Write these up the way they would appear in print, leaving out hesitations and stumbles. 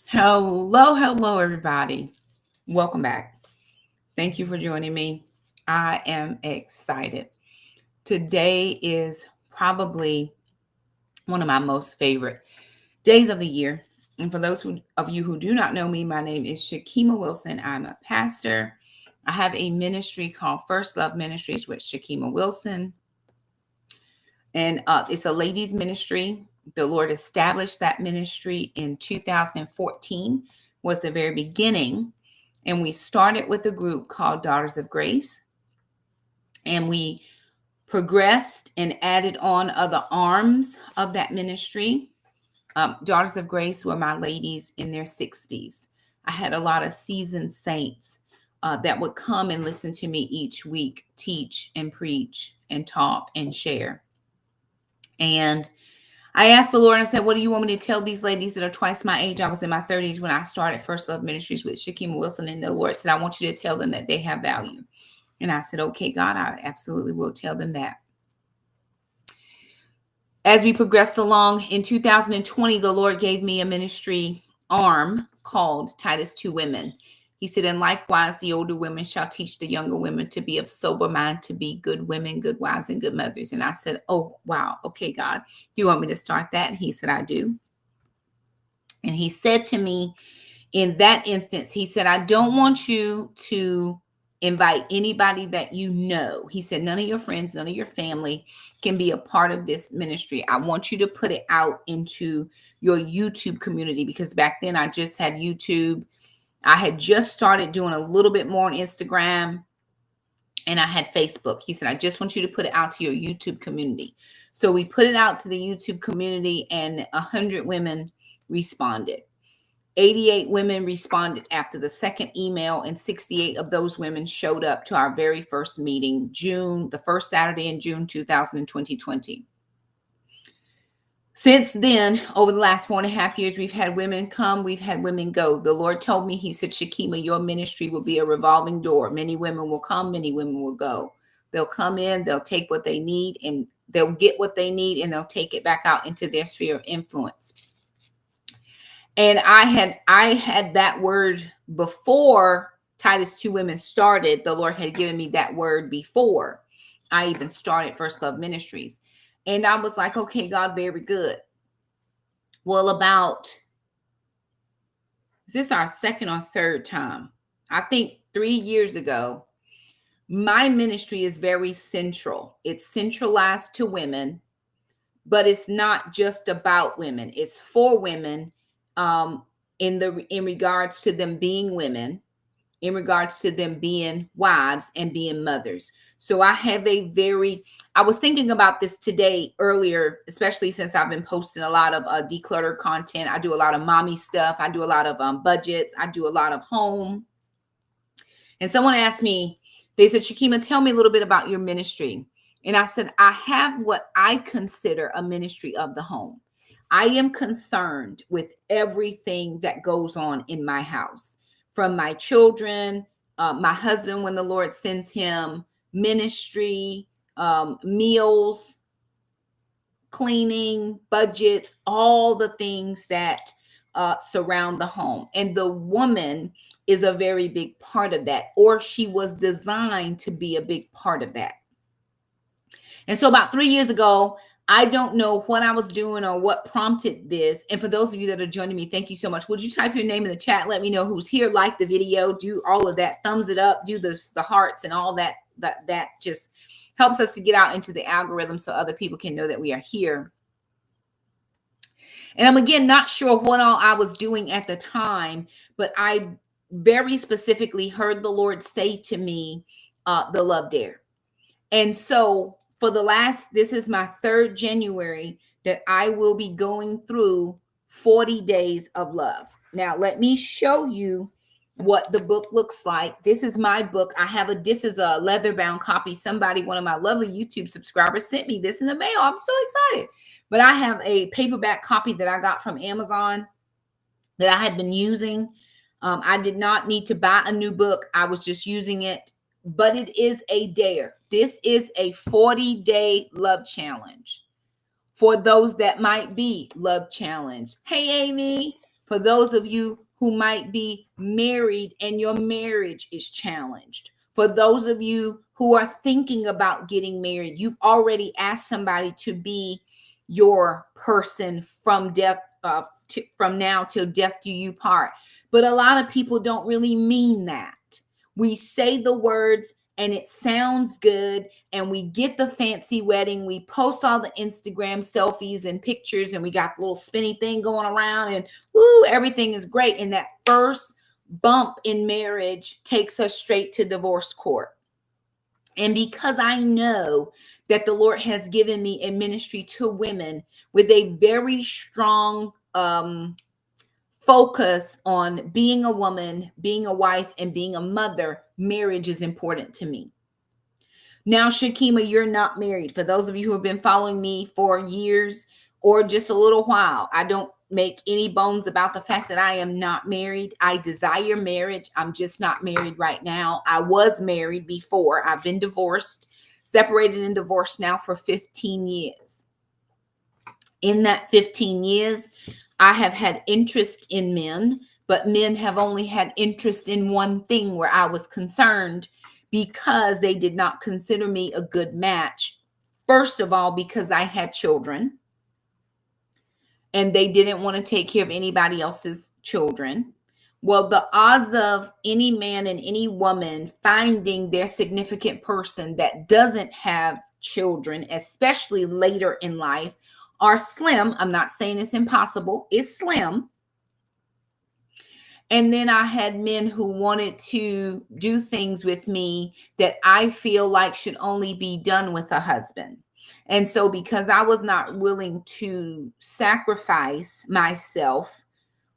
Hello, everybody. Welcome back. Thank you for joining me. I am excited. Today is probably one of my most favorite days of the year. And for those of you who do not know me, my name is Shakema Wilson. I'm a pastor. I have a ministry called First Love Ministries with Shakema Wilson. And it's a ladies' ministry. The Lord established that ministry in 2014, was the very beginning. And we started with a group called Daughters of Grace. And we progressed and added on other arms of that ministry. Daughters of Grace were my ladies in their 60s. I had a lot of seasoned saints that would come and listen to me each week, teach and preach and talk and share. And I asked the Lord, I said, what do you want me to tell these ladies that are twice my age? I was in my 30s when I started First Love Ministries with Shakema Wilson. And the Lord said, I want you to tell them that they have value. And I said, okay, God, I absolutely will tell them that. As we progressed along in 2020, the Lord gave me a ministry arm called Titus 2 Women. He said, and likewise, the older women shall teach the younger women to be of sober mind, to be good women, good wives, and good mothers. And I said, oh, wow. Okay, God, do you want me to start that? And he said, I do. And he said to me in that instance, he said, I don't want you to invite anybody that you know. He said, none of your friends, none of your family can be a part of this ministry. I want you to put it out into your YouTube community, because back then I just had YouTube. I had just started doing a little bit more on Instagram, and I had Facebook. He said, I just want you to put it out to your YouTube community. So we put it out to the YouTube community, and 100 women responded. 88 women responded after the second email, and 68 of those women showed up to our very first meeting, the first Saturday in June 2020. Since then, over the last 4.5 years, we've had women come, we've had women go. The Lord told me, he said, Shakema, your ministry will be a revolving door. Many women will come, many women will go. They'll come in, they'll take what they need, and they'll get what they need, and they'll take it back out into their sphere of influence. And I had that word before Titus 2 Women started. The Lord had given me that word before I even started First Love Ministries. And I was like, okay, God, very good. Well, is this our second or third time? I think 3 years ago, my ministry is very central. It's centralized to women, but it's not just about women. It's for women. In regards to them being women, in regards to them being wives and being mothers. So I have I was thinking about this today earlier, especially since I've been posting a lot of decluttered content. I do a lot of mommy stuff. I do a lot of budgets. I do a lot of home. And someone asked me, they said, Shakema, tell me a little bit about your ministry. And I said, I have what I consider a ministry of the home. I am concerned with everything that goes on in my house, from my children, my husband, when the Lord sends him, ministry, meals, cleaning, budgets, all the things that surround the home. And the woman is a very big part of that, or she was designed to be a big part of that. And so about 3 years ago, I don't know what I was doing or what prompted this. And for those of you that are joining me, thank you so much. Would you type your name in the chat? Let me know who's here, like the video, do all of that, thumbs it up, do the hearts and all that. That just helps us to get out into the algorithm so other people can know that we are here. And I'm, again, not sure what all I was doing at the time, but I very specifically heard the Lord say to me, the Love Dare. And so for this is my 3rd January that I will be going through 40 days of love. Now, let me show you what the book looks like. This is my book. This is a leather-bound copy. One of my lovely YouTube subscribers sent me this in the mail. I'm so excited. But I have a paperback copy that I got from Amazon that I had been using. I did not need to buy a new book. I was just using it. But it is a dare. This is a 40-day love challenge for those that might be love challenged. Hey, Amy, For those of you who might be married and your marriage is challenged. For those of you who are thinking about getting married, you've already asked somebody to be your person from death, from now till death do you part. But a lot of people don't really mean that. We say the words and it sounds good, and we get the fancy wedding. We post all the Instagram selfies and pictures, and we got the little spinny thing going around, and woo, everything is great. And that first bump in marriage takes us straight to divorce court. And because I know that the Lord has given me a ministry to women with a very strong focus on being a woman, being a wife, and being a mother, marriage is important to me. Now, Shakema, you're not married. For those of you who have been following me for years or just a little while, I don't make any bones about the fact that I am not married. I desire marriage. I'm just not married right now. I was married before. I've been divorced, separated and divorced now for 15 years. In that 15 years, I have had interest in men, but men have only had interest in one thing where I was concerned, because they did not consider me a good match. First of all, because I had children and they didn't want to take care of anybody else's children. Well, the odds of any man and any woman finding their significant person that doesn't have children, especially later in life, are slim. I'm not saying it's impossible. It's slim. And then I had men who wanted to do things with me that I feel like should only be done with a husband. And so because I was not willing to sacrifice myself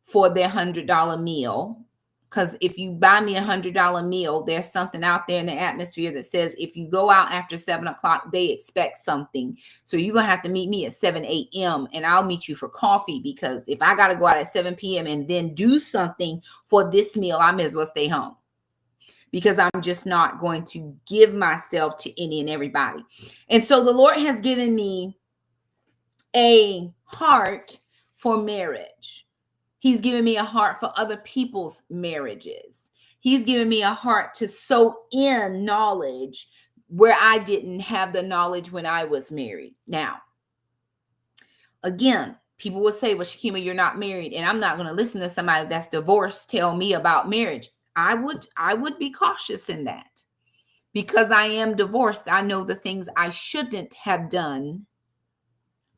for their $100 meal, because if you buy me $100 meal, there's something out there in the atmosphere that says if you go out after 7 o'clock, they expect something. So you're going to have to meet me at 7 a.m. and I'll meet you for coffee, because if I got to go out at 7 p.m. and then do something for this meal, I may as well stay home, because I'm just not going to give myself to any and everybody. And so the Lord has given me a heart for marriage. He's given me a heart for other people's marriages. He's given me a heart to sow in knowledge where I didn't have the knowledge when I was married. Now, again, people will say, well, Shakema, you're not married. And I'm not going to listen to somebody that's divorced tell me about marriage. I would be cautious in that, because I am divorced. I know the things I shouldn't have done.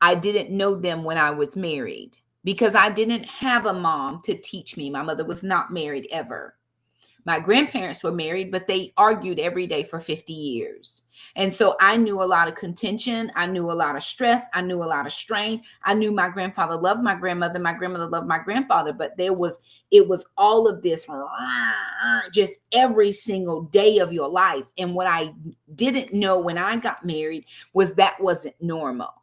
I didn't know them when I was married, because I didn't have a mom to teach me. My mother was not married ever. My grandparents were married, but they argued every day for 50 years. And so I knew a lot of contention. I knew a lot of stress. I knew a lot of strain. I knew my grandfather loved my grandmother. My grandmother loved my grandfather, but it was all of this just every single day of your life. And what I didn't know when I got married was that wasn't normal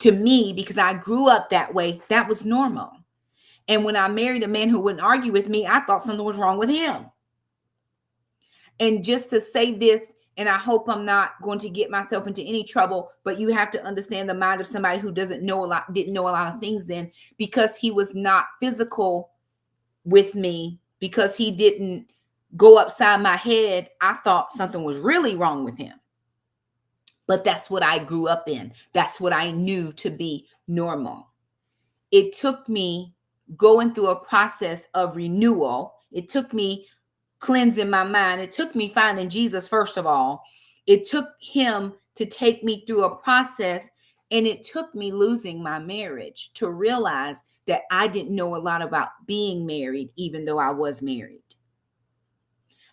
to me, because I grew up that way. That was normal. And when I married a man who wouldn't argue with me, I thought something was wrong with him. And just to say this, and I hope I'm not going to get myself into any trouble, but you have to understand the mind of somebody who didn't know a lot of things then, because he was not physical with me, because he didn't go upside my head. I thought something was really wrong with him. But that's what I grew up in. That's what I knew to be normal. It took me going through a process of renewal. It took me cleansing my mind. It took me finding Jesus, first of all. It took him to take me through a process, and it took me losing my marriage to realize that I didn't know a lot about being married, even though I was married.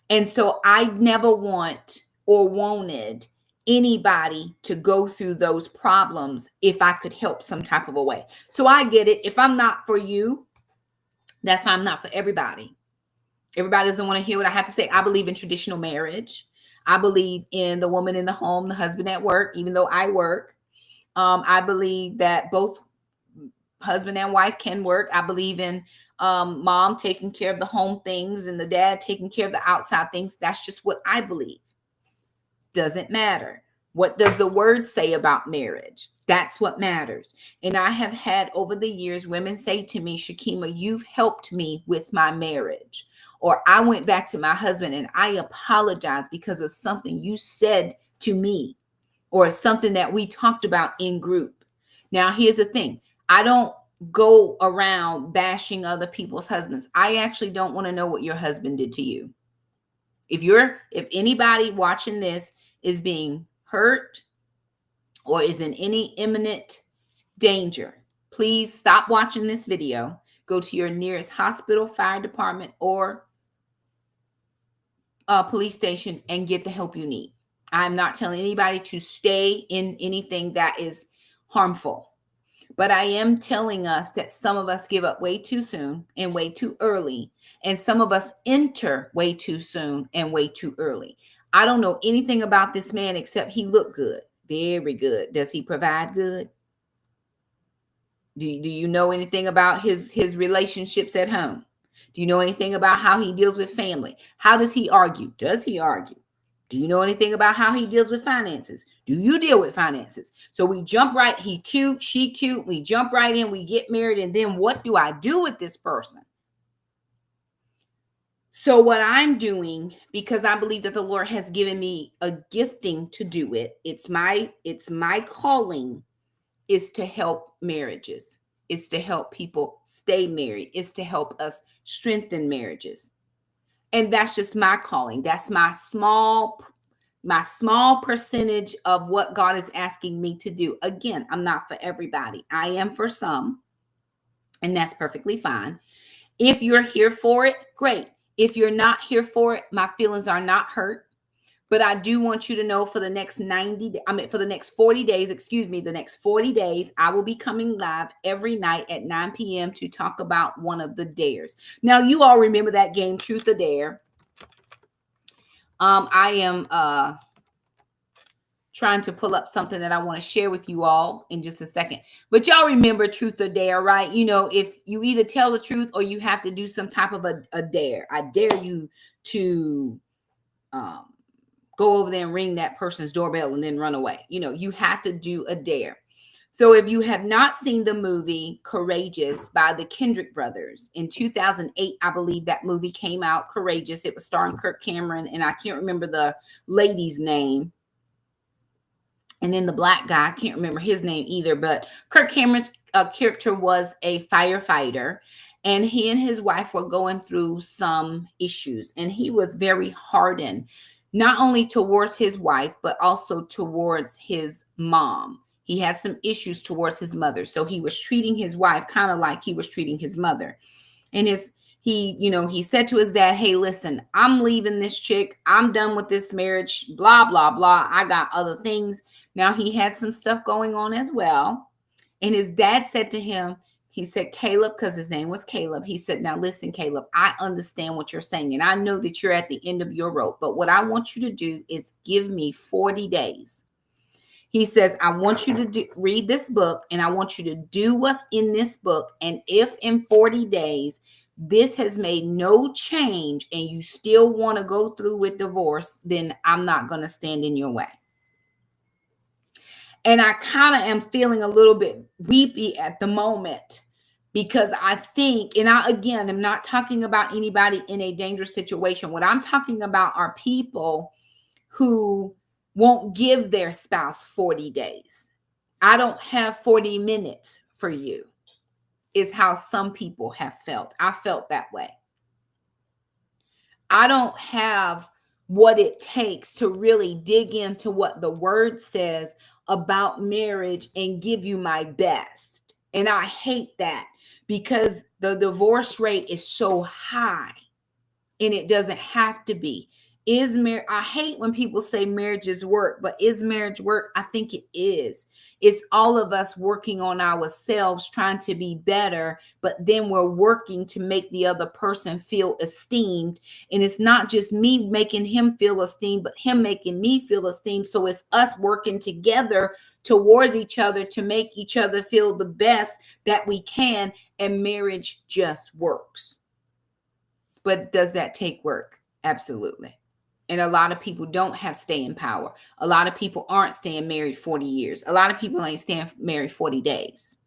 And so I never wanted anybody to go through those problems if I could help some type of a way. So I get it. If I'm not for you, that's why I'm not for everybody. Everybody doesn't want to hear what I have to say. I believe in traditional marriage. I believe in the woman in the home, the husband at work, even though I work. I believe that both husband and wife can work. I believe in mom taking care of the home things and the dad taking care of the outside things. That's just what I believe. Doesn't matter. What does the word say about marriage? That's what matters. And I have had over the years women say to me, Shakema, you've helped me with my marriage. Or I went back to my husband and I apologize because of something you said to me or something that we talked about in group. Now, here's the thing. I don't go around bashing other people's husbands. I actually don't want to know what your husband did to you. If anybody watching this is being hurt or is in any imminent danger, please stop watching this video. Go to your nearest hospital, fire department, or police station and get the help you need. I'm not telling anybody to stay in anything that is harmful. But I am telling us that some of us give up way too soon and way too early. And some of us enter way too soon and way too early. I don't know anything about this man except he looked good. Very good. Does he provide good? Do you know anything about his relationships at home? Do you know anything about how he deals with family? How does he argue? Does he argue? Do you know anything about how he deals with finances? Do you deal with finances? So we jump right, he cute, she cute, we jump right in, we get married, and then what do I do with this person? So what I'm doing, because I believe that the Lord has given me a gifting to do it, it's my calling, is to help marriages. It's to help people stay married. It's to help us strengthen marriages. And that's just my calling. That's my small percentage of what God is asking me to do. Again, I'm not for everybody. I am for some, and that's perfectly fine. If you're here for it, great. If you're not here for it, my feelings are not hurt. But I do want you to know for the next 40 days, the next 40 days, I will be coming live every night at 9 p.m. to talk about one of the dares. Now, you all remember that game, Truth or Dare. I am trying to pull up something that I want to share with you all in just a second. But y'all remember Truth or Dare, right? You know, if you either tell the truth or you have to do some type of a dare. I dare you to go over there and ring that person's doorbell and then run away. You know, you have to do a dare. So if you have not seen the movie Courageous by the Kendrick brothers, in 2008, I believe that movie came out, Courageous. It was starring Kirk Cameron, and I can't remember the lady's name. And then the black guy, I can't remember his name either, but Kirk Cameron's character was a firefighter, and he and his wife were going through some issues, and he was very hardened, not only towards his wife, but also towards his mom. He had some issues towards his mother. So he was treating his wife kind of like he was treating his mother. And he said to his dad, hey, listen, I'm leaving this chick. I'm done with this marriage, blah, blah, blah. I got other things. Now he had some stuff going on as well. And his dad said to him, he said, Caleb, because his name was Caleb. He said, now listen, Caleb, I understand what you're saying. And I know that you're at the end of your rope. But what I want you to do is give me 40 days. He says, I want you to read this book, and I want you to do what's in this book. And if in 40 days, this has made no change and you still want to go through with divorce, then I'm not going to stand in your way. And I kind of am feeling a little bit weepy at the moment because I think, and I'm not talking about anybody in a dangerous situation. What I'm talking about are people who won't give their spouse 40 days. I don't have 40 minutes for you, is how some people have felt. I felt that way. I don't have what it takes to really dig into what the word says about marriage and give you my best. And I hate that because the divorce rate is so high, and it doesn't have to be. I hate when people say marriage is work, but is marriage work? I think it is. It's all of us working on ourselves, trying to be better, but then we're working to make the other person feel esteemed. And it's not just me making him feel esteemed, but him making me feel esteemed. So it's us working together towards each other to make each other feel the best that we can. And marriage just works. But does that take work? Absolutely. And a lot of people don't have staying power. A lot of people aren't staying married 40 years. A lot of people ain't staying married 40 days.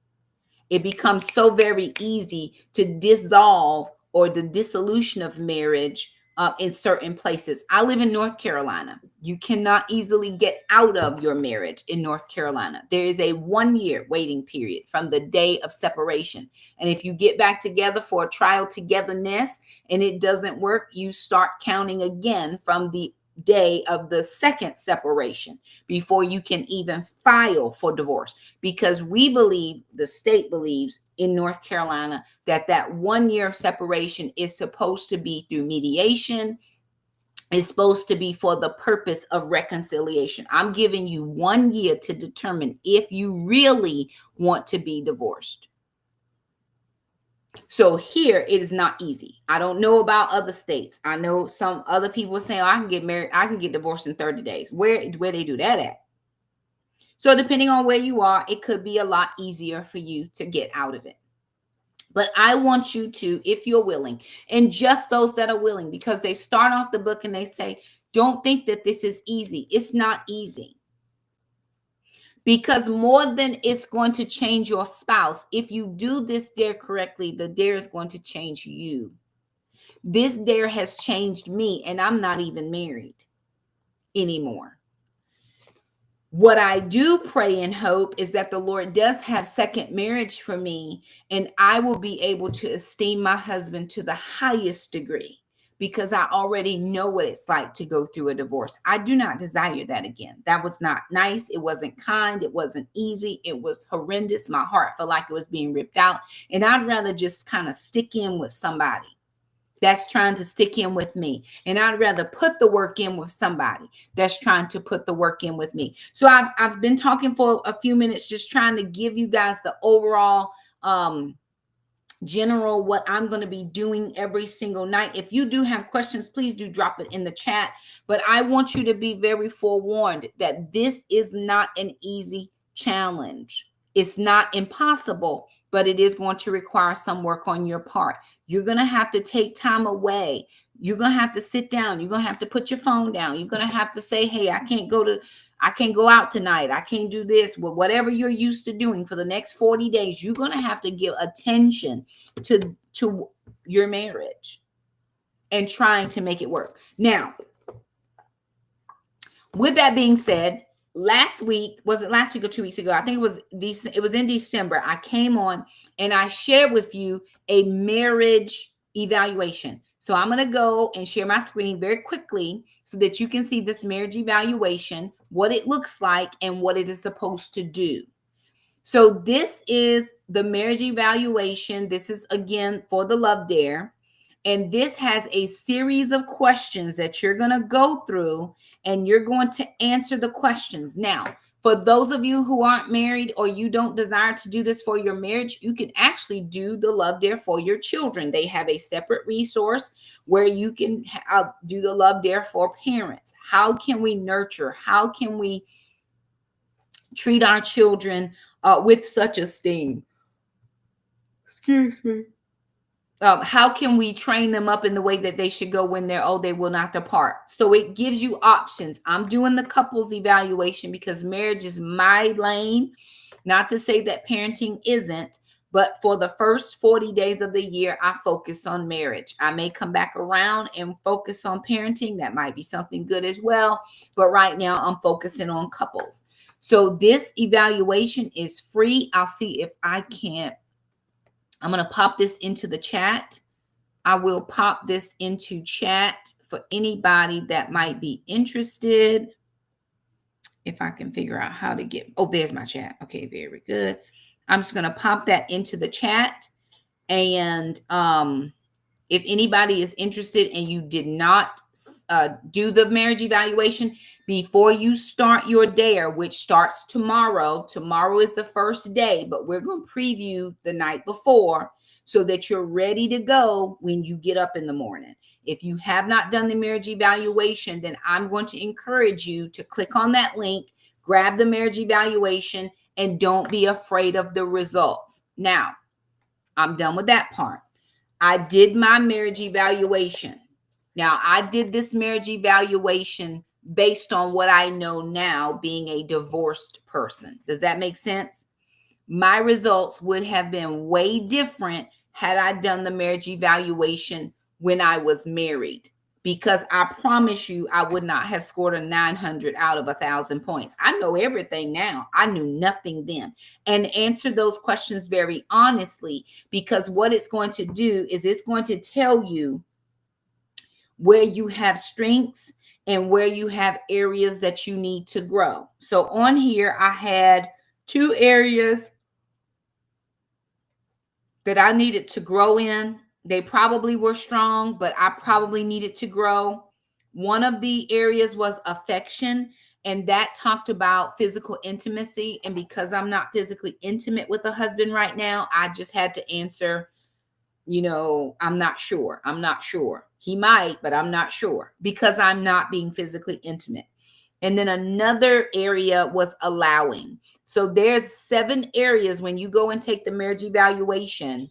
It becomes so very easy to dissolve or the dissolution of marriage in certain places. I live in North Carolina. You cannot easily get out of your marriage in North Carolina. There is a 1-year waiting period from the day of separation. And if you get back together for a trial togetherness and it doesn't work, you start counting again from the day of the second separation before you can even file for divorce, because we believe, the state believes in North Carolina, that 1 year of separation is supposed to be through mediation. It's supposed to be for the purpose of reconciliation. I'm giving you 1 year to determine if you really want to be divorced. So here it is not easy. I don't know about other states. I know some other people saying, oh, I can get married, I can get divorced in 30 days. Where they do that at? So depending on where you are, it could be a lot easier for you to get out of it. But I want you to, if you're willing, and just those that are willing, because they start off the book and they say, don't think that this is easy. It's not easy. Because more than it's going to change your spouse, if you do this dare correctly, the dare is going to change you. This dare has changed me, and I'm not even married anymore. What I do pray and hope is that the Lord does have second marriage for me, and I will be able to esteem my husband to the highest degree, because I already know what it's like to go through a divorce. I do not desire that again. That was not nice. It wasn't kind. It wasn't easy. It was horrendous. My heart felt like it was being ripped out. And I'd rather just kind of stick in with somebody that's trying to stick in with me. And I'd rather put the work in with somebody that's trying to put the work in with me. So I've been talking for a few minutes, just trying to give you guys the overall general what I'm going to be doing every single night. If you do have questions, please do drop it in the chat. But I want you to be very forewarned that this is not an easy challenge. It's not impossible, but it is going to require some work on your part. You're going to have to take time away. You're going to have to sit down. You're going to have to put your phone down. You're going to have to say, hey, I can't go out tonight. I can't do this. Well, whatever you're used to doing for the next 40 days, you're going to have to give attention to your marriage and trying to make it work. Now, with that being said, last week, was it last week or 2 weeks ago? I think it was in December. I came on and I shared with you a marriage evaluation. So I'm going to go and share my screen very quickly so that you can see this marriage evaluation, what it looks like, and what it is supposed to do. So this is the marriage evaluation. This is, again, for the Love Dare. And this has a series of questions that you're going to go through, and you're going to answer the questions. Now, for those of you who aren't married or you don't desire to do this for your marriage, you can actually do the Love Dare for your children. They have a separate resource where you can do the Love Dare for parents. How can we nurture? How can we treat our children with such esteem? Excuse me. How can we train them up in the way that they should go when they're old? They will not depart. So it gives you options. I'm doing the couples evaluation because marriage is my lane. Not to say that parenting isn't, but for the first 40 days of the year, I focus on marriage. I may come back around and focus on parenting. That might be something good as well. But right now I'm focusing on couples. So this evaluation is free. I'll see if I can't. I'm going to pop this into the chat. I will pop this into chat for anybody that might be interested. If I can figure out how to get, oh, there's my chat. Okay, very good. I'm just going to pop that into the chat. And if anybody is interested and you did not do the marriage evaluation, before you start your dare, which starts tomorrow is the first day, but we're going to preview the night before so that you're ready to go when you get up in the morning. If you have not done the marriage evaluation, then I'm going to encourage you to click on that link, grab the marriage evaluation, and don't be afraid of the results. Now, I'm done with that part. I did my marriage evaluation. Now, I did this marriage evaluation based on what I know now, being a divorced person. Does that make sense? My results would have been way different had I done the marriage evaluation when I was married, because I promise you, I would not have scored a 900 out of 1,000 points. I know everything now. I knew nothing then. And answer those questions very honestly, because what it's going to do is it's going to tell you where you have strengths and where you have areas that you need to grow. So on here, I had 2 areas that I needed to grow in. They probably were strong, but I probably needed to grow. One of the areas was affection, and that talked about physical intimacy. And because I'm not physically intimate with a husband right now, I just had to answer, I'm not sure. I'm not sure. He might, but I'm not sure, because I'm not being physically intimate. And then another area was allowing. So there's 7 areas when you go and take the marriage evaluation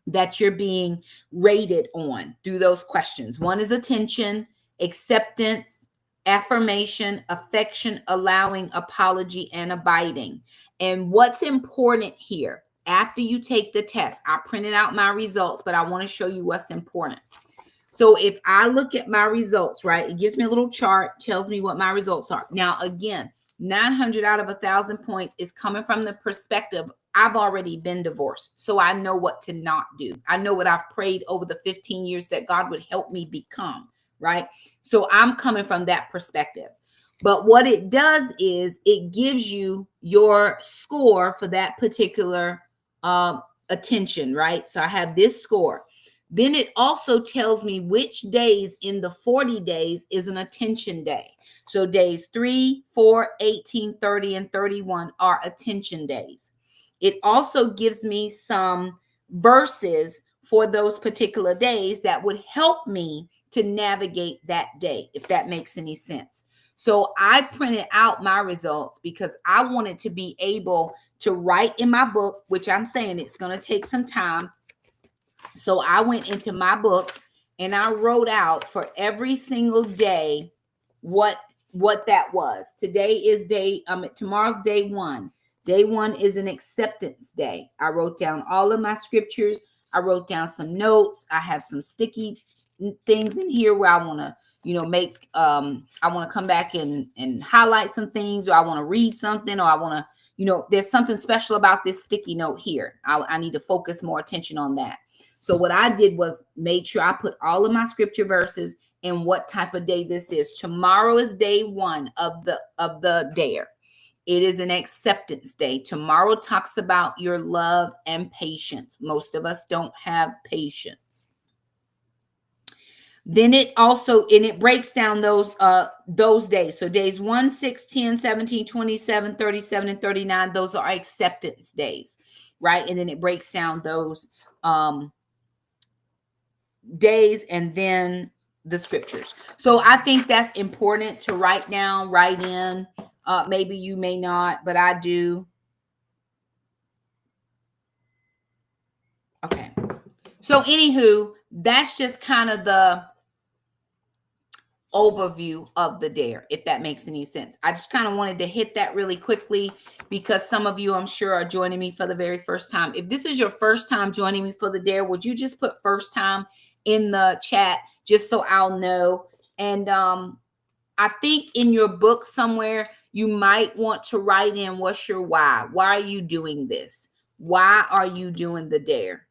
that you're being rated on through those questions. One is attention, acceptance, affirmation, affection, allowing, apology, and abiding. And what's important here, after you take the test, I printed out my results, but I want to show you what's important. So if I look at my results, right, it gives me a little chart, tells me what my results are. Now, again, 900 out of 1,000 points is coming from the perspective, I've already been divorced, so I know what to not do. I know what I've prayed over the 15 years that God would help me become, right? So I'm coming from that perspective. But what it does is it gives you your score for that particular attention, right? So I have this score. Then it also tells me which days in the 40 days is an attention day. So days 3, 4, 18, 30, and 31 are attention days. It also gives me some verses for those particular days that would help me to navigate that day, if that makes any sense. So I printed out my results because I wanted to be able to write in my book, which I'm saying it's going to take some time. So I went into my book and I wrote out for every single day what that was. Today is tomorrow's day 1. Day 1 is an acceptance day. I wrote down all of my scriptures. I wrote down some notes. I have some sticky things in here where I want to, make, I want to come back and highlight some things, or I want to read something, or I want to, there's something special about this sticky note here. I need to focus more attention on that. So what I did was made sure I put all of my scripture verses and what type of day this is. Tomorrow is day 1 of the dare. It is an acceptance day. Tomorrow talks about your love and patience. Most of us don't have patience. Then it also, and it breaks down those days. So days 1, 6, 10, 17, 27, 37, and 39, those are acceptance days, right? And then it breaks down those days and then the scriptures. So I think that's important to write down, write in. Maybe you may not, but I do. Okay. So anywho, that's just kind of the overview of the dare, if that makes any sense. I just kind of wanted to hit that really quickly because some of you, I'm sure, are joining me for the very first time. If this is your first time joining me for the dare, would you just put first time in the chat just so I'll know? And I think in your book somewhere, you might want to write in, what's your why? Why are you doing this? Why are you doing the dare?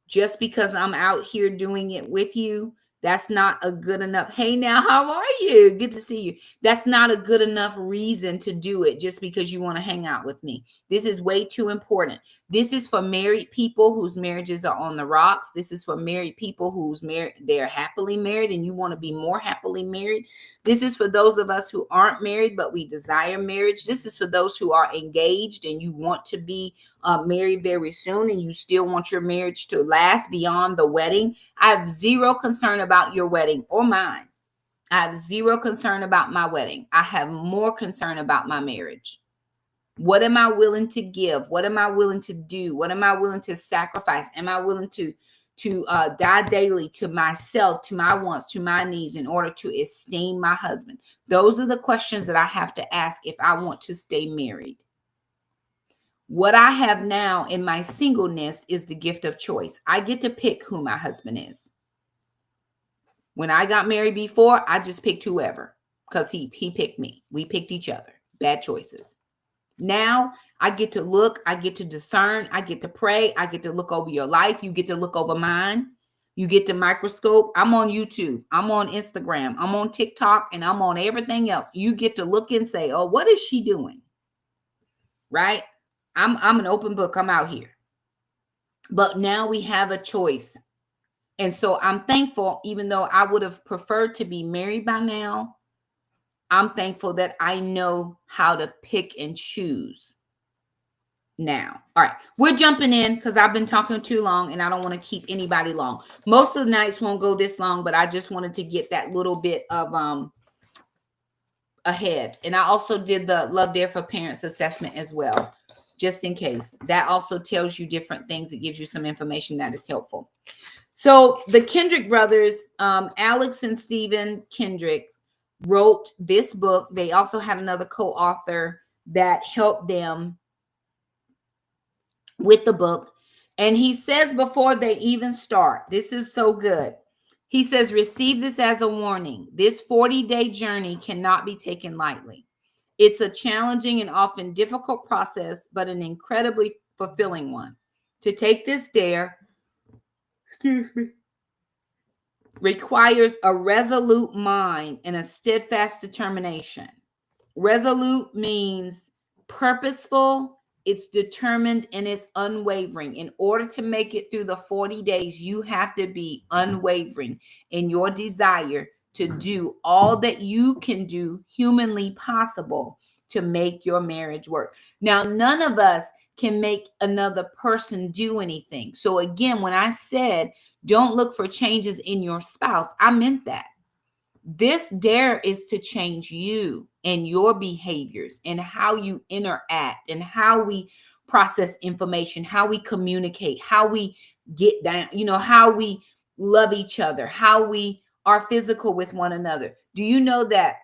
Just because I'm out here doing it with you, that's not a good enough. Hey, now, how are you? Good to see you. That's not a good enough reason to do it just because you want to hang out with me. This is way too important. This is for married people whose marriages are on the rocks. This is for married people who's married, they're happily married and you want to be more happily married. This is for those of us who aren't married, but we desire marriage. This is for those who are engaged and you want to be married very soon and you still want your marriage to last beyond the wedding. I have zero concern about your wedding or mine. I have zero concern about my wedding. I have more concern about my marriage. What am I willing to give? What am I willing to do? What am I willing to sacrifice? Am I willing to to die daily to myself, to my wants, to my needs in order to esteem my husband? Those are the questions that I have to ask if I want to stay married. What I have now in my singleness is the gift of choice. I get to pick who my husband is. When I got married before, I just picked whoever because he picked me. We picked each other. Bad choices. Now I get to look, I get to discern, I get to pray, I get to look over your life. You get to look over mine. You get to microscope. I'm on YouTube. I'm on Instagram. I'm on TikTok, and I'm on everything else. You get to look and say, oh, what is she doing? Right? I'm an open book. I'm out here. But now we have a choice. And so I'm thankful, even though I would have preferred to be married by now, I'm thankful that I know how to pick and choose now. All right, we're jumping in because I've been talking too long and I don't want to keep anybody long. Most of the nights won't go this long, but I just wanted to get that little bit of ahead. And I also did the Love Dare for Parents assessment as well, just in case. That also tells you different things. It gives you some information that is helpful. So the Kendrick brothers, Alex and Stephen Kendrick, wrote this book. They also had another co-author that helped them with the book. And he says before they even start, this is so good. He says, receive this as a warning. This 40-day journey cannot be taken lightly. It's a challenging and often difficult process, but an incredibly fulfilling one. To take this dare, requires a resolute mind and a steadfast determination. Resolute means purposeful, it's determined, and it's unwavering. In order to make it through the 40 days, you have to be unwavering in your desire to do all that you can do humanly possible to make your marriage work. Now, none of us can make another person do anything. So again, when I said, don't look for changes in your spouse, I meant that. This dare is to change you and your behaviors and how you interact and how we process information, how we communicate, how we get down, how we love each other, how we are physical with one another. Do you know that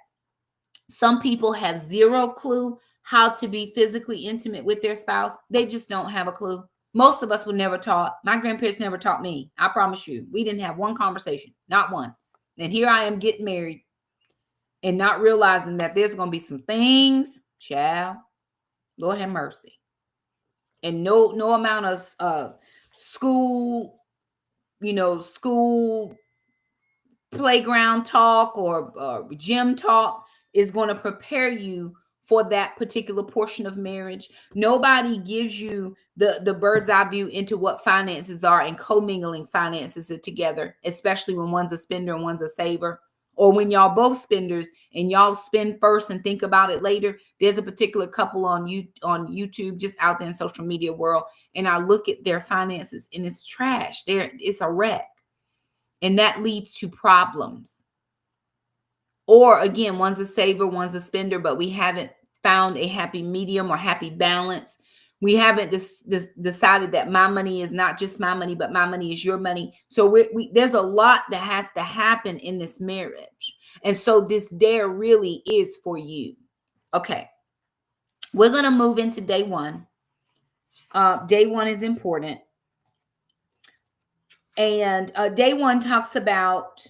some people have zero clue how to be physically intimate with their spouse? They just don't have a clue. Most of us were never taught. My grandparents never taught me. I promise you, we didn't have one conversation, not one. And here I am getting married and not realizing that there's going to be some things, child, Lord have mercy. And no amount of school playground talk or gym talk is going to prepare you for that particular portion of marriage. Nobody gives you the bird's eye view into what finances are and commingling finances together, especially when one's a spender and one's a saver, or when y'all both spenders and y'all spend first and think about it later. There's a particular couple on YouTube, just out there in social media world, and I look at their finances and it's trash. It's a wreck, and that leads to problems. Or again, one's a saver, one's a spender, but we haven't found a happy medium or happy balance. We haven't decided that my money is not just my money, but my money is your money. So there's a lot that has to happen in this marriage. And so this dare really is for you. Okay. We're going to move into day one. Day one is important. And day one talks about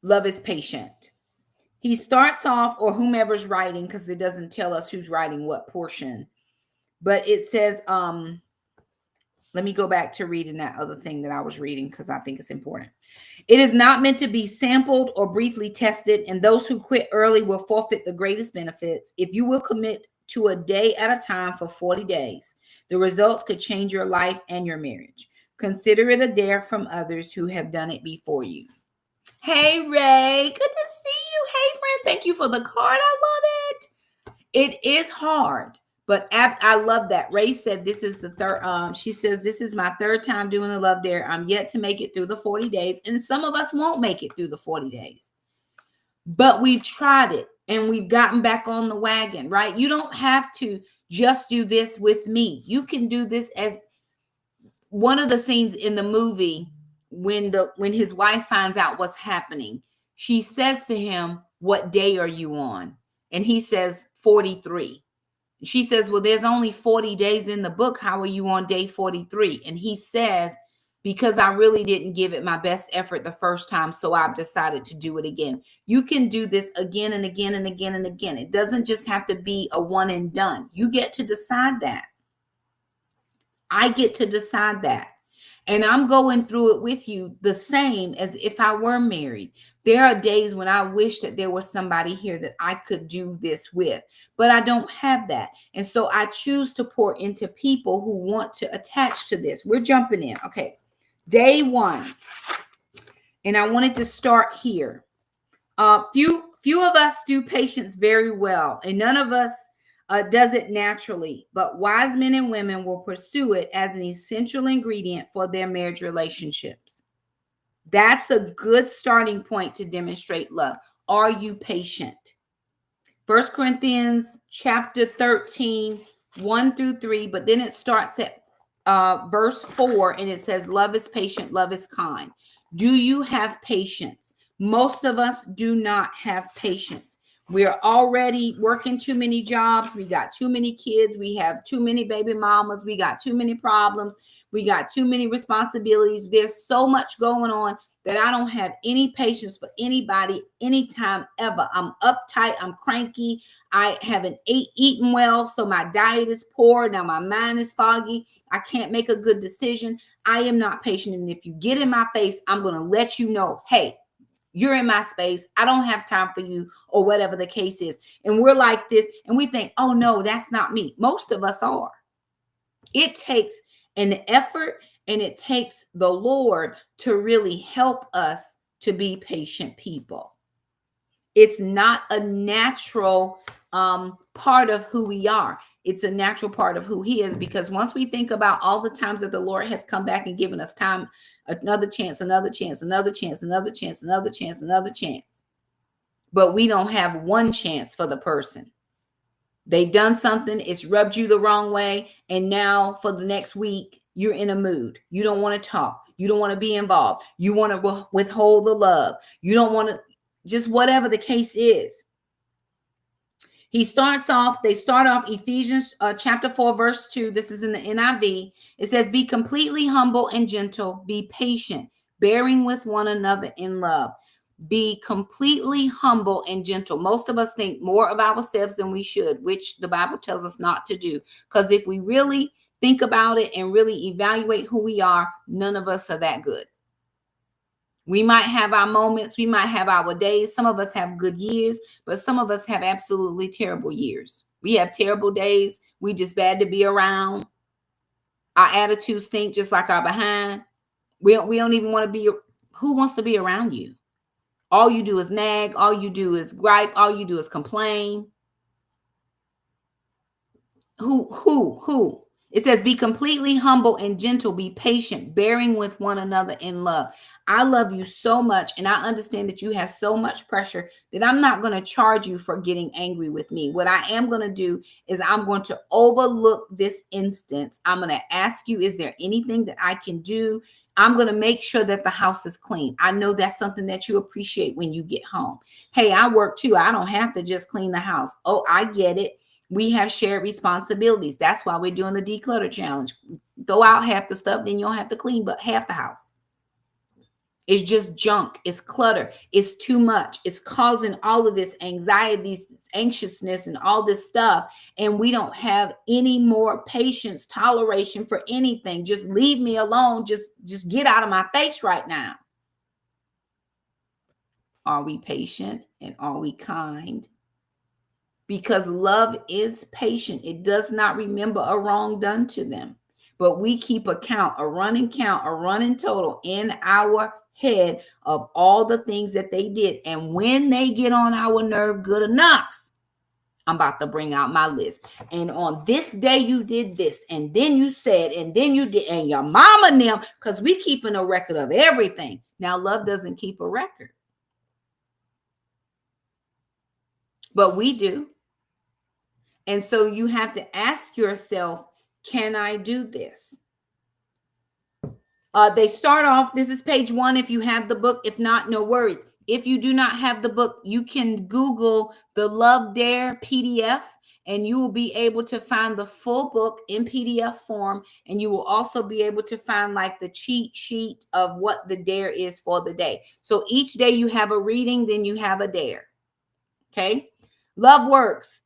love is patient. He starts off, or whomever's writing, because it doesn't tell us who's writing what portion, but it says, let me go back to reading that other thing that I was reading because I think it's important. It is not meant to be sampled or briefly tested, and those who quit early will forfeit the greatest benefits. If you will commit to a day at a time for 40 days, the results could change your life and your marriage. Consider it a dare from others who have done it before you. Hey, Ray. Good to see you. Hey, friend. Thank you for the card. I love it. It is hard, but I love that. Ray said this is the third. She says, this is my third time doing the Love Dare. I'm yet to make it through the 40 days. And some of us won't make it through the 40 days. But we've tried it and we've gotten back on the wagon, right? You don't have to just do this with me. You can do this as one of the scenes in the movie, when his wife finds out what's happening, she says to him, "What day are you on?" And he says 43. She says, "Well, there's only 40 days in the book. How are you on day 43?" And he says, "Because I really didn't give it my best effort the first time, so I've decided to do it again." You can do this again and again and again and again. It doesn't just have to be a one and done. You get to decide that. I get to decide that. And I'm going through it with you the same as if I were married. There are days when I wish that there was somebody here that I could do this with, but I don't have that. And so I choose to pour into people who want to attach to this. We're jumping in. Okay. Day one. And I wanted to start here. Few of us do patience very well, and none of us does it naturally. But wise men and women will pursue it as an essential ingredient for their marriage relationships. That's a good starting point to demonstrate love. Are you patient? 1 Corinthians chapter 13, 1 through 3, but then it starts at verse 4, and it says, "Love is patient, love is kind." Do you have patience? Most of us do not have patience. We're already working too many jobs. We got too many kids. We have too many baby mamas. We got too many problems. We got too many responsibilities. There's so much going on that I don't have any patience for anybody anytime ever. I'm uptight. I'm cranky. I haven't eaten well, so my diet is poor. Now my mind is foggy. I can't make a good decision. I am not patient. And if you get in my face, I'm going to let you know, hey, you're in my space. I don't have time for you, or whatever the case is. And we're like this, and we think, oh no, that's not me. Most of us are. It takes an effort, and it takes the Lord to really help us to be patient people. It's not a natural part of who we are. It's a natural part of who he is, because once we think about all the times that the Lord has come back and given us time, another chance, another chance, another chance, another chance, another chance, another chance. But we don't have one chance for the person. They've done something, it's rubbed you the wrong way, and now for the next week, you're in a mood. You don't want to talk. You don't want to be involved. You want to withhold the love. You don't want to, just whatever the case is. They start off Ephesians chapter 4, verse 2. This is in the NIV. It says, "Be completely humble and gentle. Be patient, bearing with one another in love." Be completely humble and gentle. Most of us think more of ourselves than we should, which the Bible tells us not to do. Because if we really think about it and really evaluate who we are, none of us are that good. We might have our moments. We might have our days. Some of us have good years, but some of us have absolutely terrible years. We have terrible days. We just bad to be around. Our attitudes stink just like our behind. We don't even want to be. Who wants to be around you? All you do is nag. All you do is gripe. All you do is complain. Who? It says, "Be completely humble and gentle. Be patient, bearing with one another in love." I love you so much, and I understand that you have so much pressure that I'm not going to charge you for getting angry with me. What I am going to do is I'm going to overlook this instance. I'm going to ask you, is there anything that I can do? I'm going to make sure that the house is clean. I know that's something that you appreciate when you get home. Hey, I work too. I don't have to just clean the house. Oh, I get it. We have shared responsibilities. That's why we're doing the declutter challenge. Throw out half the stuff, then you don't have to clean but half the house. It's just junk. It's clutter. It's too much. It's causing all of this anxiety, anxiousness, and all this stuff. And we don't have any more patience, toleration for anything. Just leave me alone. Just get out of my face right now. Are we patient and are we kind? Because love is patient. It does not remember a wrong done to them. But we keep a running total in our head of all the things that they did. And when they get on our nerve good enough, I'm about to bring out my list. And on this day you did this, and then you said, and then you did, and your mama and them, because we keeping a record of everything. Now, love doesn't keep a record. But we do. And so you have to ask yourself, can I do this? They start off, this is page 1 if you have the book. If not, no worries. If you do not have the book, you can Google the Love Dare PDF, and you will be able to find the full book in PDF form. And you will also be able to find like the cheat sheet of what the dare is for the day. So each day you have a reading, then you have a dare. Okay. Love works.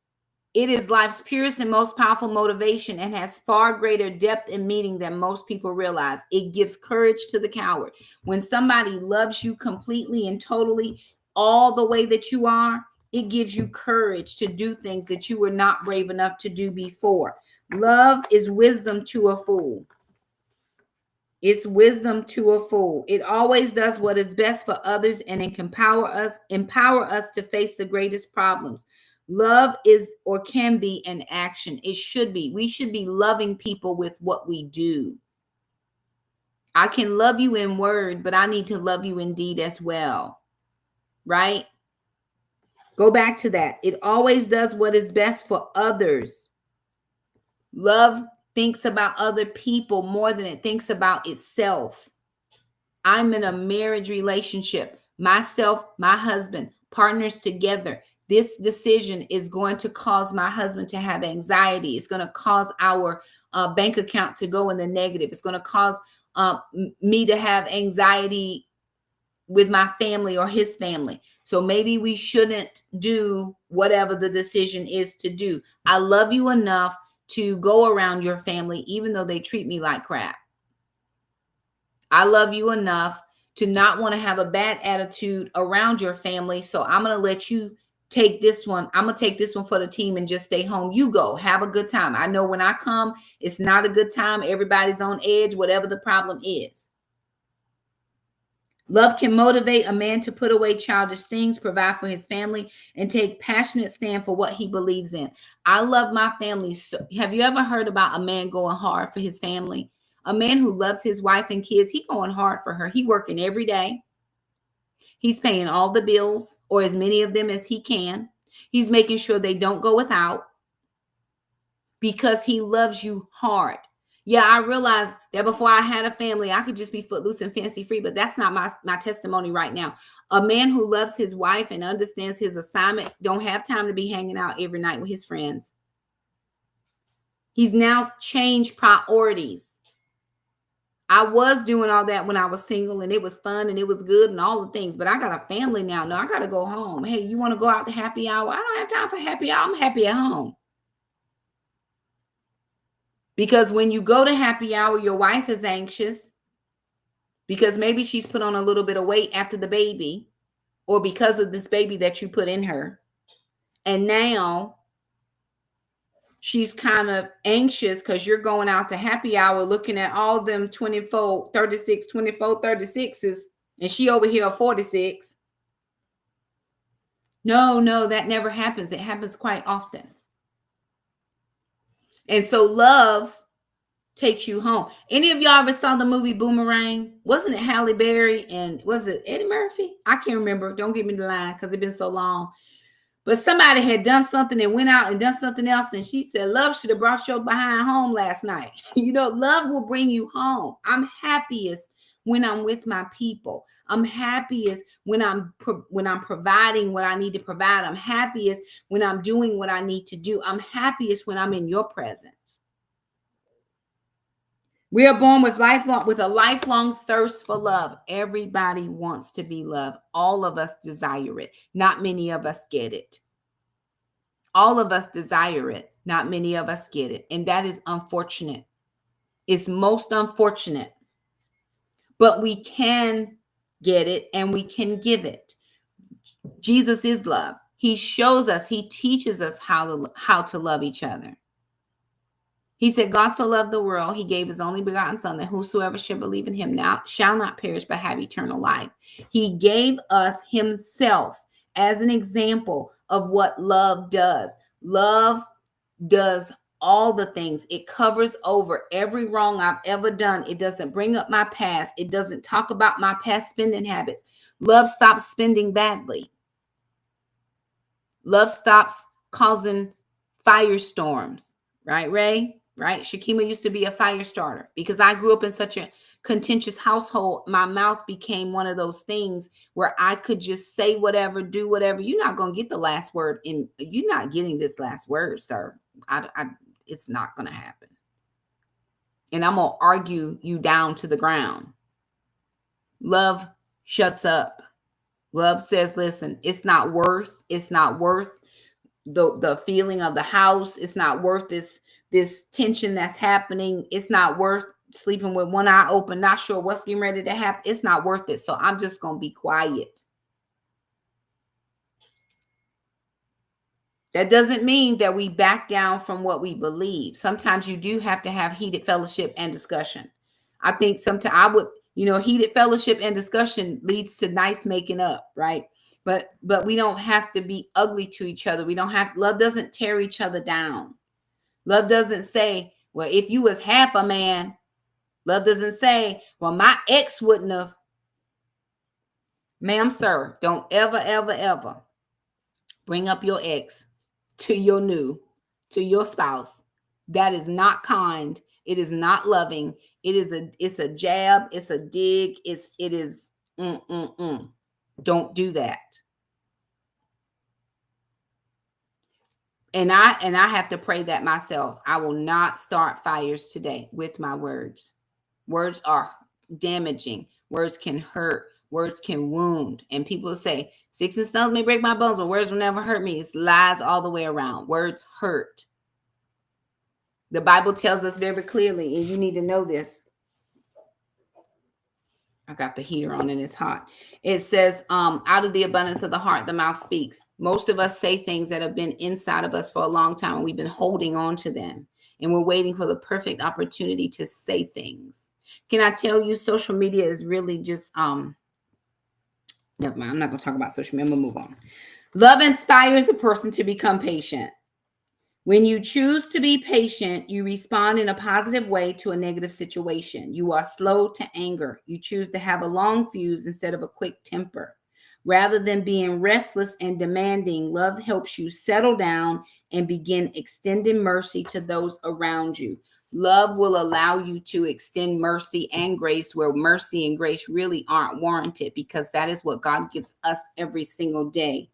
It is life's purest and most powerful motivation and has far greater depth and meaning than most people realize. It gives courage to the coward. When somebody loves you completely and totally, all the way that you are, it gives you courage to do things that you were not brave enough to do before. Love is wisdom to a fool. It's wisdom to a fool. It always does what is best for others and it can empower us to face the greatest problems. Love is or can be an action. It should be. We should be loving people with what we do. I can love you in word, but I need to love you in deed as well. Right? Go back to that. It always does what is best for others. Love thinks about other people more than it thinks about itself. I'm in a marriage relationship. Myself, my husband, partners together. This decision is going to cause my husband to have anxiety. It's going to cause our bank account to go in the negative. It's going to cause me to have anxiety with my family or his family. So maybe we shouldn't do whatever the decision is to do. I love you enough to go around your family, even though they treat me like crap. I love you enough to not want to have a bad attitude around your family. So I'm going to let you take this one. I'm going to take this one for the team and just stay home. You go have a good time. I know when I come, it's not a good time. Everybody's on edge, whatever the problem is. Love can motivate a man to put away childish things, provide for his family, and take passionate stand for what he believes in. I love my family. So, have you ever heard about a man going hard for his family? A man who loves his wife and kids, he going hard for her. He working every day. He's paying all the bills, or as many of them as he can. He's making sure they don't go without because he loves you hard. Yeah, I realized that before I had a family, I could just be footloose and fancy free, but that's not my testimony right now. A man who loves his wife and understands his assignment don't have time to be hanging out every night with his friends. He's now changed priorities. I was doing all that when I was single and it was fun and it was good and all the things, but I got a family now. No, I got to go home. Hey, you want to go out to happy hour? I don't have time for happy hour. I'm happy at home. Because when you go to happy hour, your wife is anxious because maybe she's put on a little bit of weight after the baby or because of this baby that you put in her. And now she's kind of anxious because you're going out to happy hour looking at all them 24, 36s, and she over here 46. No, that never happens. It happens quite often. And so love takes you home. Any of y'all ever saw the movie Boomerang? Wasn't it Halle Berry and was it Eddie Murphy? I can't remember. Don't give me the line because it's been so long. But somebody had done something and went out and done something else. And she said, love should have brought your behind home last night. Love will bring you home. I'm happiest when I'm with my people. I'm happiest when I'm providing what I need to provide. I'm happiest when I'm doing what I need to do. I'm happiest when I'm in your presence. We are born with a lifelong thirst for love. Everybody wants to be loved. All of us desire it. Not many of us get it. All of us desire it. Not many of us get it. And that is unfortunate. It's most unfortunate. But we can get it and we can give it. Jesus is love. He shows us, he teaches us how to love each other. He said, God so loved the world, he gave his only begotten son, that whosoever shall believe in him now shall not perish but have eternal life. He gave us himself as an example of what love does. Love does all the things. It covers over every wrong I've ever done. It doesn't bring up my past. It doesn't talk about my past spending habits. Love stops spending badly. Love stops causing firestorms. Right, Ray? Right? Shakema used to be a fire starter because I grew up in such a contentious household, my mouth became one of those things where I could just say whatever, do whatever. You're not going to get the last word in. You're not getting this last word, sir. It's not going to happen. And I'm going to argue you down to the ground. Love shuts up. Love says, listen, it's not worth the feeling of the house. It's not worth this tension that's happening. It's not worth sleeping with one eye open, not sure what's getting ready to happen. It's not worth it. So I'm just going to be quiet. That doesn't mean that we back down from what we believe. Sometimes you do have to have heated fellowship and discussion. I think sometimes I would, heated fellowship and discussion leads to nice making up, right? But we don't have to be ugly to each other. Love doesn't tear each other down. Love doesn't say, well, if you was half a man. Love doesn't say, well, my ex wouldn't have. Ma'am, sir, don't ever, ever, ever bring up your ex to your spouse. That is not kind. It is not loving. It's a jab. It's a dig. It is. Don't do that. And I have to pray that myself. I will not start fires today with my words. Words are damaging. Words can hurt. Words can wound. And people say, sticks and stones may break my bones, but words will never hurt me. It's lies all the way around. Words hurt. The Bible tells us very clearly, and you need to know this. I got the heater on and it's hot. It says, out of the abundance of the heart, the mouth speaks. Most of us say things that have been inside of us for a long time, and we've been holding on to them. And we're waiting for the perfect opportunity to say things. Can I tell you, social media is really just, never mind. I'm not going to talk about social media. I'm going to move on. Love inspires a person to become patient. When you choose to be patient, you respond in a positive way to a negative situation. You are slow to anger. You choose to have a long fuse instead of a quick temper. Rather than being restless and demanding, love helps you settle down and begin extending mercy to those around you. Love will allow you to extend mercy and grace where mercy and grace really aren't warranted, because that is what God gives us every single day.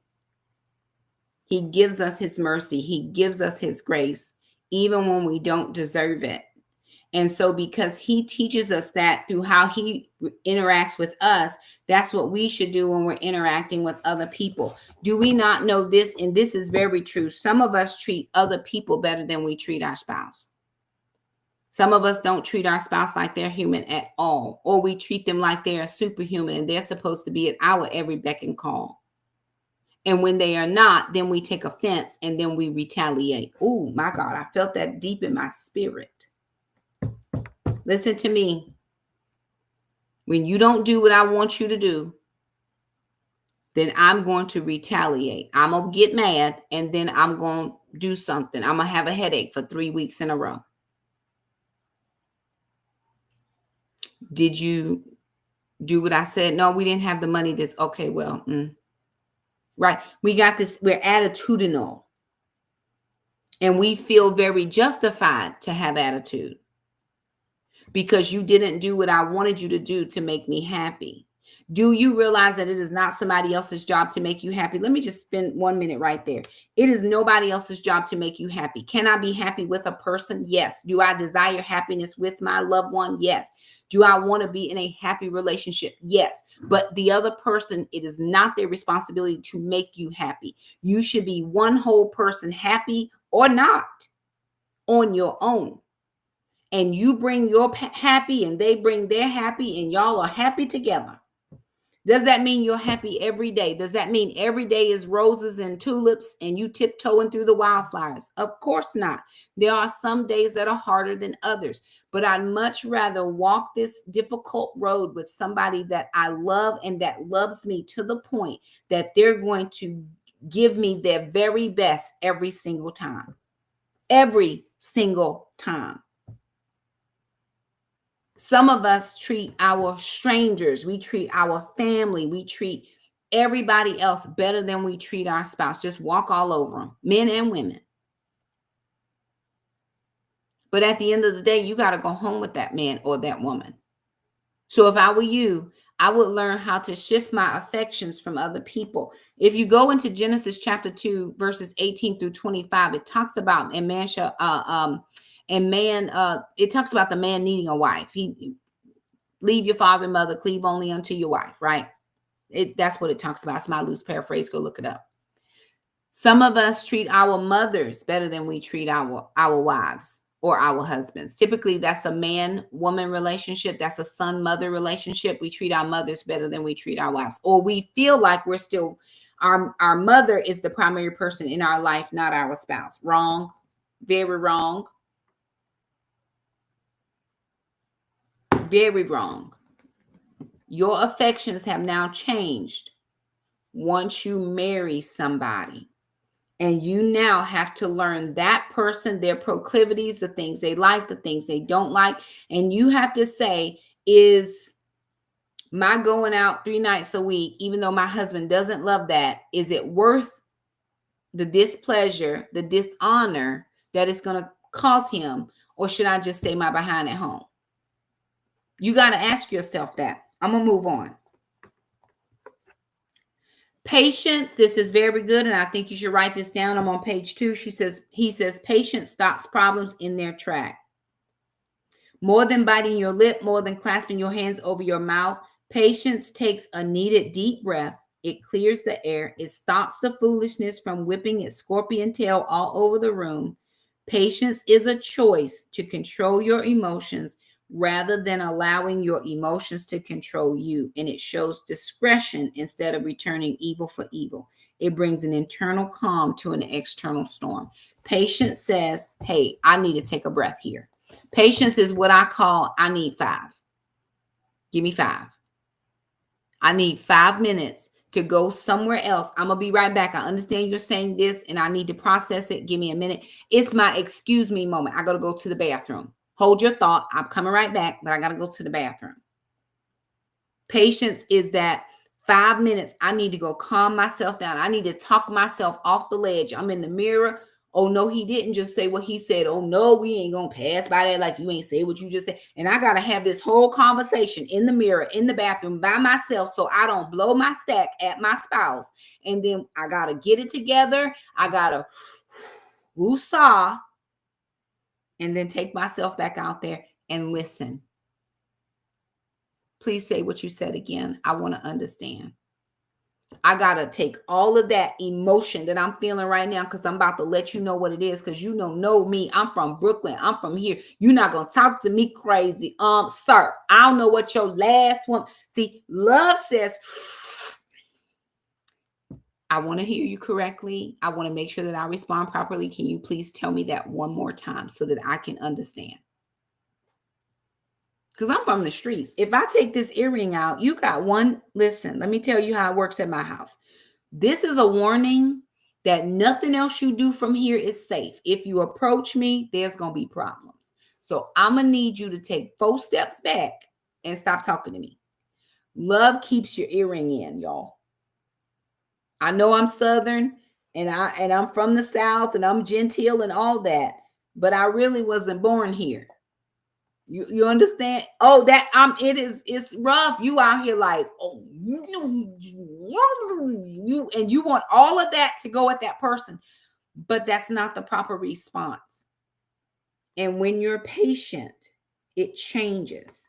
He gives us his mercy. He gives us his grace, even when we don't deserve it. And so because he teaches us that through how he interacts with us, that's what we should do when we're interacting with other people. Do we not know this? And this is very true. Some of us treat other people better than we treat our spouse. Some of us don't treat our spouse like they're human at all, or we treat them like they are superhuman and they're supposed to be at our every beck and call. And when they are not, then we take offense and then we retaliate. Oh, my God, I felt that deep in my spirit. Listen to me. When you don't do what I want you to do, then I'm going to retaliate. I'm going to get mad, and then I'm going to do something. I'm going to have a headache for 3 weeks in a row. Did you do what I said? No, we didn't have the money. Okay, well, right. We got this. We're attitudinal. And we feel very justified to have attitude because you didn't do what I wanted you to do to make me happy. Do you realize that it is not somebody else's job to make you happy? Let me just spend 1 minute right there. It is nobody else's job to make you happy. Can I be happy with a person? Yes. Do I desire happiness with my loved one? Yes. Do I want to be in a happy relationship? Yes. But the other person, it is not their responsibility to make you happy. You should be one whole person, happy or not, on your own. And you bring your happy and they bring their happy and y'all are happy together. Does that mean you're happy every day? Does that mean every day is roses and tulips and you tiptoeing through the wildflowers? Of course not. There are some days that are harder than others, but I'd much rather walk this difficult road with somebody that I love and that loves me to the point that they're going to give me their very best every single time. Every single time. Some of us treat our strangers, we treat our family, we treat everybody else better than we treat our spouse. Just walk all over them, men and women. But at the end of the day, you got to go home with that man or that woman. So if I were you, I would learn how to shift my affections from other people. If you go into Genesis chapter 2, verses 18 through 25, it talks about it talks about the man needing a wife. He leave your father and mother, cleave only unto your wife, right? That's what it talks about. It's my loose paraphrase. Go look it up. Some of us treat our mothers better than we treat our wives or our husbands. Typically, that's a man-woman relationship. That's a son-mother relationship. We treat our mothers better than we treat our wives. Or we feel like we're still, our mother is the primary person in our life, not our spouse. Wrong. Very wrong. Very wrong. Your affections have now changed once you marry somebody. And you now have to learn that person, their proclivities, the things they like, the things they don't like. And you have to say, is my going out 3 nights a week, even though my husband doesn't love that, is it worth the displeasure, the dishonor that it's going to cause him? Or should I just stay my behind at home? You got to ask yourself that. I'm going to move on. Patience, this is very good, and I think you should write this down. I'm on page 2. He says, patience stops problems in their track. More than biting your lip, more than clasping your hands over your mouth, patience takes a needed deep breath. It clears the air. It stops the foolishness from whipping its scorpion tail all over the room. Patience is a choice to control your emotions rather than allowing your emotions to control you. And it shows discretion instead of returning evil for evil. It brings an internal calm to an external storm. Patience says, hey, I need to take a breath here. Patience is what I call, I need 5. Give me 5. I need 5 minutes to go somewhere else. I'm going to be right back. I understand you're saying this and I need to process it. Give me a minute. It's my excuse me moment. I got to go to the bathroom. Hold your thought. I'm coming right back, but I got to go to the bathroom. Patience is that 5 minutes. I need to go calm myself down. I need to talk myself off the ledge. I'm in the mirror. Oh, no, he didn't just say what he said. Oh, no, we ain't going to pass by that like you ain't say what you just said. And I got to have this whole conversation in the mirror, in the bathroom by myself so I don't blow my stack at my spouse. And then I got to get it together. I got to woosah and then take myself back out there and listen. Please say what you said again. I want to understand. I got to take all of that emotion that I'm feeling right now because I'm about to let you know what it is because you don't know me. I'm from Brooklyn. I'm from here. You're not going to talk to me crazy. Sir, I don't know what your last one. See, love says, I want to hear you correctly. I want to make sure that I respond properly. Can you please tell me that one more time so that I can understand? Because I'm from the streets. If I take this earring out, you got one. Listen, let me tell you how it works at my house. This is a warning that nothing else you do from here is safe. If you approach me, there's going to be problems. So I'm going to need you to take 4 steps back and stop talking to me. Love keeps your earring in, y'all. I know I'm Southern and I'm from the South and I'm genteel and all that, but I really wasn't born here. You understand? Oh, it's rough. You out here like, oh, you and you want all of that to go at that person, but that's not the proper response. And when you're patient, it changes.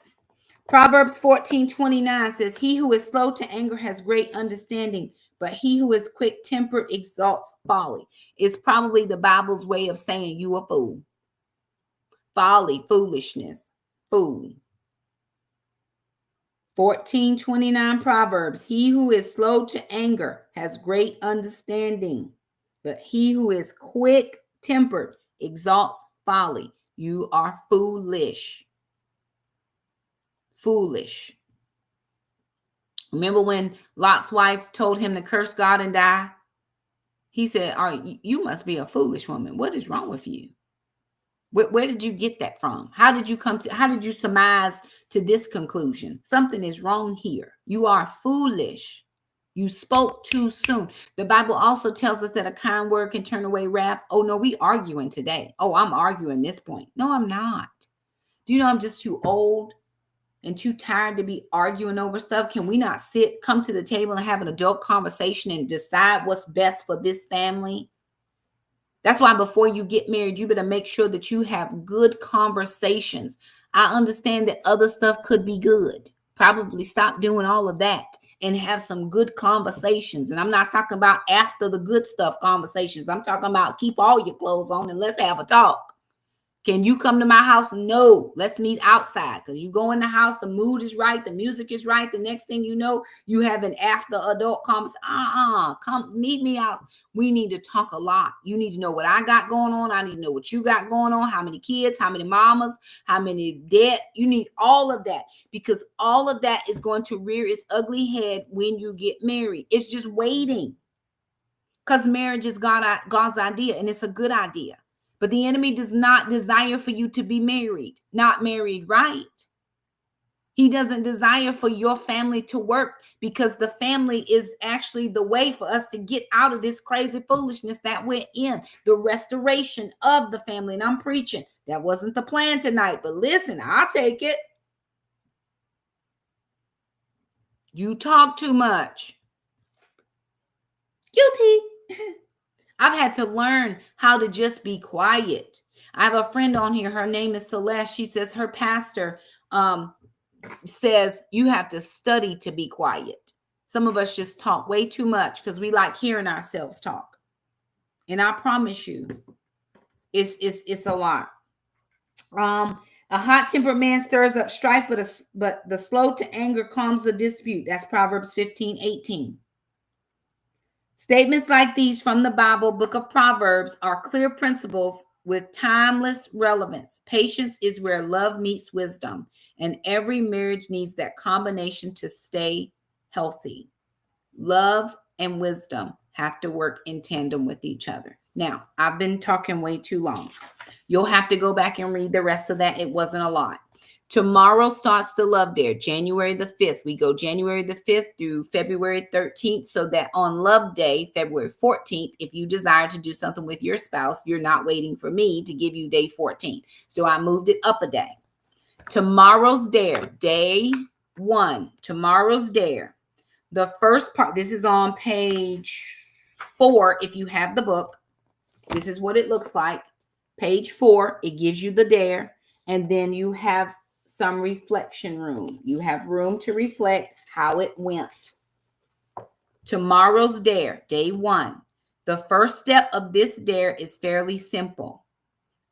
Proverbs 14:29 says, he who is slow to anger has great understanding, but he who is quick-tempered exalts folly. It's probably the Bible's way of saying you a fool. Folly, foolishness. Fool. 14:29 Proverbs. He who is slow to anger has great understanding, but he who is quick-tempered exalts folly. You are foolish. Foolish. Remember when Lot's wife told him to curse God and die? He said, you must be a foolish woman. What is wrong with you? Where did you get that from? How did you surmise to this conclusion? Something is wrong here. You are foolish. You spoke too soon. The Bible also tells us that a kind word can turn away wrath. Oh, no, we arguing today. Oh, I'm arguing this point. No, I'm not. Do you know I'm just too old and too tired to be arguing over stuff? Can we not come to the table and have an adult conversation and decide what's best for this family? That's why before you get married, you better make sure that you have good conversations. I understand that other stuff could be good. Probably stop doing all of that and have some good conversations. And I'm not talking about after the good stuff conversations. I'm talking about keep all your clothes on and let's have a talk. Can you come to my house? No, let's meet outside. Because you go in the house, the mood is right, the music is right. The next thing you know, you have an after adult conversation. Come meet me out. We need to talk a lot. You need to know what I got going on. I need to know what you got going on. How many kids, how many mamas, how many debt. You need all of that, because all of that is going to rear its ugly head when you get married. It's just waiting, because marriage is God's idea, and it's a good idea. But the enemy does not desire for you to be married, not married right. He doesn't desire for your family to work, because the family is actually the way for us to get out of this crazy foolishness that we're in, the restoration of the family. And I'm preaching. That wasn't the plan tonight, but listen, I'll take it. You talk too much. Guilty. I've had to learn how to just be quiet. I have a friend on here. Her name is Celeste. She says her pastor says you have to study to be quiet. Some of us just talk way too much because we like hearing ourselves talk. And I promise you, it's a lot. A hot-tempered man stirs up strife, but the slow to anger calms the dispute. That's Proverbs 15:18. Statements like these from the Bible, book of Proverbs, are clear principles with timeless relevance. Patience is where love meets wisdom, and every marriage needs that combination to stay healthy. Love and wisdom have to work in tandem with each other. Now, I've been talking way too long. You'll have to go back and read the rest of that. It wasn't a lot. Tomorrow starts the Love Dare, January the 5th. We go January the 5th through February 13th, so that on Love Day, February 14th, if you desire to do something with your spouse, you're not waiting for me to give you day 14. So I moved it up a day. Tomorrow's Dare, day 1, tomorrow's Dare. The first part, this is on page 4 if you have the book. This is what it looks like. Page 4, it gives you the dare, and then you have some reflection room. You have room to reflect how it went. Tomorrow's dare, day 1. The first step of this dare is fairly simple.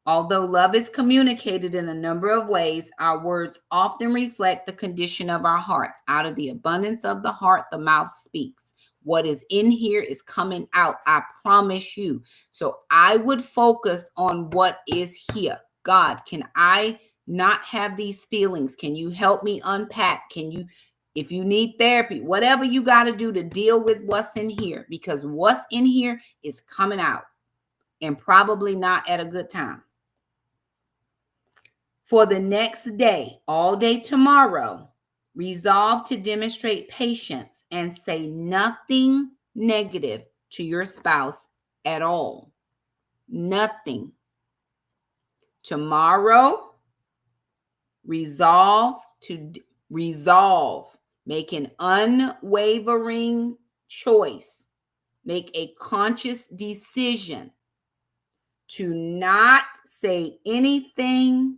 Although love is communicated in a number of ways, our words often reflect the condition of our hearts. Out of the abundance of the heart, the mouth speaks. What is in here is coming out, I promise you. So I would focus on what is here. God, can I not have these feelings? Can you help me unpack? Can you, if you need therapy, whatever you got to do to deal with what's in here, because what's in here is coming out, and probably not at a good time. For the next day, all day tomorrow, resolve to demonstrate patience and say nothing negative to your spouse at all. Nothing. Tomorrow, resolve, make an unwavering choice, make a conscious decision to not say anything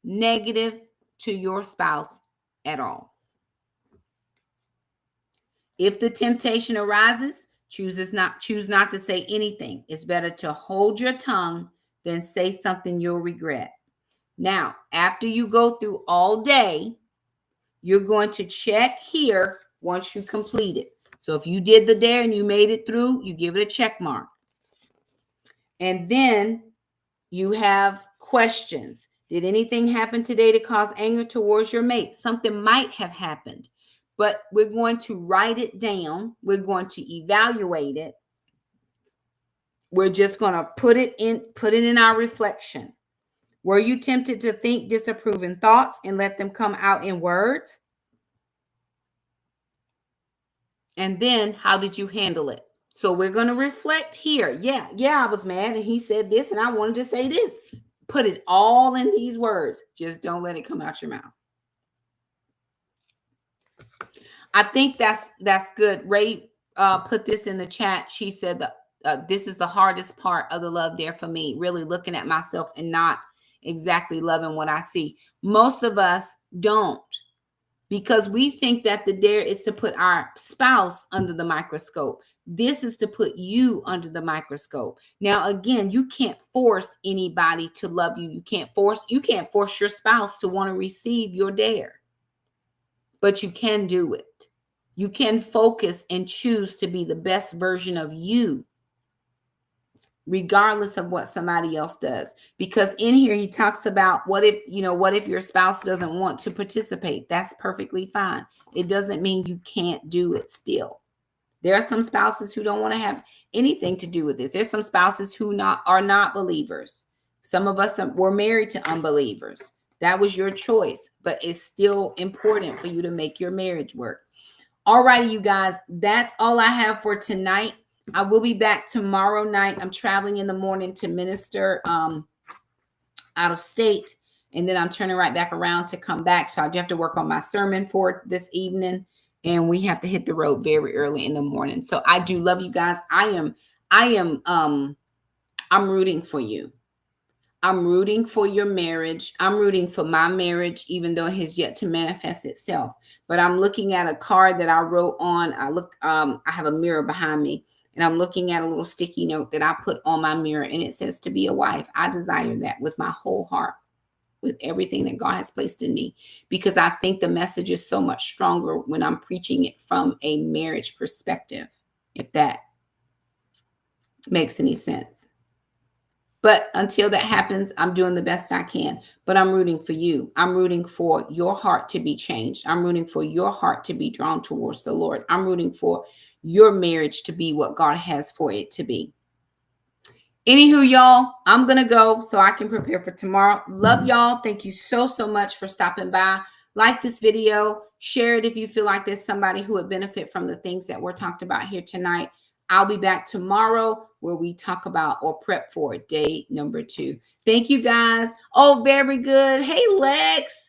negative to your spouse at all. If the temptation arises, choose not to say anything. It's better to hold your tongue than say something you'll regret. Now, after you go through all day, you're going to check here once you complete it. So if you did the dare and you made it through, you give it a check mark. And then you have questions. Did anything happen today to cause anger towards your mate? Something might have happened, but we're going to write it down. We're going to evaluate it. We're just going to put it in our reflection. Were you tempted to think disapproving thoughts and let them come out in words? And then how did you handle it? So we're going to reflect here. Yeah, I was mad and he said this and I wanted to say this. Put it all in these words. Just don't let it come out your mouth. I think that's good. Ray put this in the chat. She said that this is the hardest part of the love dare for me, really looking at myself and not exactly loving what I see. Most of us don't, because we think that the dare is to put our spouse under the microscope. This is to put you under the microscope. Now, again, you can't force anybody to love you. You can't force your spouse to want to receive your dare, but you can do it. You can focus and choose to be the best version of you, regardless of what somebody else does. Because in here, he talks about what if your spouse doesn't want to participate? That's perfectly fine. It doesn't mean you can't do it still. There are some spouses who don't want to have anything to do with this. There's some spouses who are not believers. Some of us were married to unbelievers. That was your choice, but it's still important for you to make your marriage work. All righty, you guys, that's all I have for tonight. I will be back tomorrow night. I'm traveling in the morning to minister out of state, and then I'm turning right back around to come back. So I do have to work on my sermon for this evening, and we have to hit the road very early in the morning. So I do love you guys. I'm rooting for you. I'm rooting for your marriage. I'm rooting for my marriage, even though it has yet to manifest itself. But I'm looking at a card that I wrote on. I have a mirror behind me, and I'm looking at a little sticky note that I put on my mirror, and it says, to be a wife. I desire that with my whole heart, with everything that God has placed in me, because I think the message is so much stronger when I'm preaching it from a marriage perspective, if that makes any sense. But until that happens, I'm doing the best I can. But I'm rooting for you. I'm rooting for your heart to be changed. I'm rooting for your heart to be drawn towards the Lord. I'm rooting for your marriage to be what God has for it to be. Anywho, y'all, I'm going to go so I can prepare for tomorrow. Love y'all. Thank you so much for stopping by. Like this video. Share it if you feel like there's somebody who would benefit from the things that we're talked about here tonight. I'll be back tomorrow where we talk about or prep for day number 2. Thank you, guys. Oh, very good. Hey, Lex.